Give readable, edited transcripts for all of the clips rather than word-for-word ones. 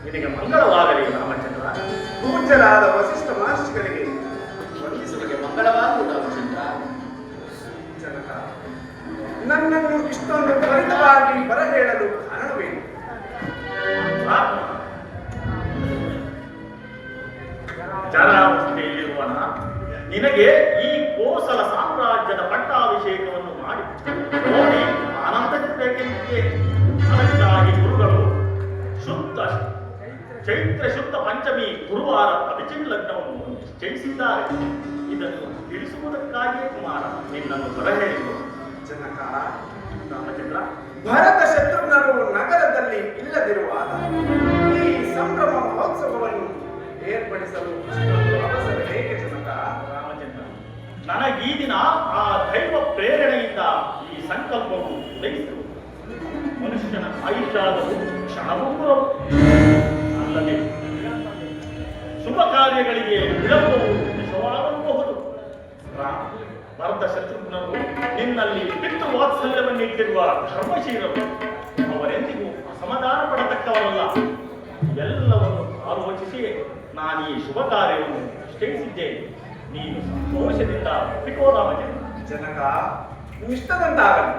ನಿನಗೆ ಮಂಗಳವಾಗಲಿ ರಾಮಚಂದ್ರ. ಪೂಜ್ಯರಾದ ವಸಿಷ್ಠ ಮಹರ್ಷಿಗಳಿಗೆ ವಂದಿಸುವಗೆ ಮಂಗಳವಾಗಲಿ ರಾಮಚಂದ್ರ. ಜನಕ, ನನ್ನನ್ನು ಇಷ್ಟೊಂದು ತ್ವರಿತವಾಗಿ ಬರಹೇಳಲು ಕಾರಣವೇನು? ಜರಾವಸ್ಥೆಯಲ್ಲಿರುವ ನಿನಗೆ ಈ ಕೋಸಲ ಸಾಮ್ರಾಜ್ಯದ ಪಟ್ಟಾಭಿಷೇಕವನ್ನು ಮಾಡಿ ನೋಡಿ ಆನಂದಿಸಬೇಕೆಂದಿದ್ದೆ. ಅದಕ್ಕಾಗಿ ಗುರುಗಳು ಚೈತ್ರ ಶುದ್ಧ ಪಂಚಮಿ ಗುರುವಾರ ಅಭಿಜಿನ್ ಲಗ್ನವನ್ನು ನಿಶ್ಚಯಿಸಿದ್ದಾರೆ. ಇದನ್ನು ತಿಳಿಸುವುದಕ್ಕಾಗಿಯೇ ಕುಮಾರ ನಿನ್ನನ್ನು ಬರಹೇಳಿದರು. ಜನಕ, ರಾಮಚಂದ್ರ, ಭರತ ಶತ್ರುಘ್ನರು ನಗರದಲ್ಲಿ ಇಲ್ಲದಿರುವಾಗ ಈ ಸಂಭ್ರಮ ಮಹೋತ್ಸವವನ್ನು ಏರ್ಪಡಿಸಲು ಇಷ್ಟೊಂದು ಅವಸರ ಹೇಗೆ ಜನಕ? ರಾಮಚಂದ್ರ, ನನಗೀ ದಿನ ಆ ದೈವ ಪ್ರೇರಣೆಯಿಂದ ಈ ಸಂಕಲ್ಪವು ಉದಯಿಸಿತು. ಮನುಷ್ಯನ ಆಯುಷ್ಯಾದರೂ ಕ್ಷಣಭಂಗುರವು ಅಲ್ಲದೆ ಶುಭ ಕಾರ್ಯಗಳಿಗೆ ವಿಳಂಬವು ವಿಷವಾಗಬಹುದು. ಭರತ ಶತ್ರುಘ್ನರು ನಿನ್ನಲ್ಲಿ ಪಿತೃ ವಾತ್ಸಲ್ಯವನ್ನಿಟ್ಟಿರುವ ಧರ್ಮಶೀಲರು. ಅವರೆಂದಿಗೂ ಅಸಮಾಧಾನ ಪಡತಕ್ಕವರಲ್ಲ. ಎಲ್ಲವನ್ನು ಆಲೋಚಿಸಿ ನಾನು ಈ ಶುಭ ಕಾರ್ಯವನ್ನು ನಿಶ್ಚಯಿಸಿದ್ದೇನೆ. ನೀನು ಸಂತೋಷದಿಂದ ಒಪ್ಪಿಕೋ ರಾಮಚಂದ್ರ. ಜನಕ, ಇಷ್ಟದಂತಾಗಲಿ.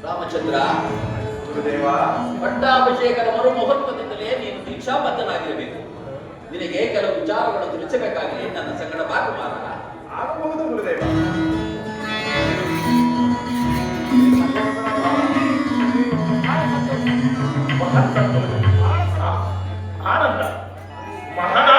ರಾಮಚಂದ್ರ, ಗುರುದೇವ, ಪಟ್ಟಾಭಿಷೇಕದ ಮರು ಮುಹೂರ್ತದಿಂದಲೇ ನೀನು ದೀಕ್ಷಾಬದ್ಧನಾಗಿರಬೇಕು. ನಿನಗೆ ಕೆಲವು ವಿಚಾರಗಳನ್ನು ತಿಳಿಸಬೇಕಾಗಿ ನನ್ನ ಸಂಗಡ ಬಾ ಕುಮಾರ. ಆಗಬಹುದು ಗುರುದೇವ.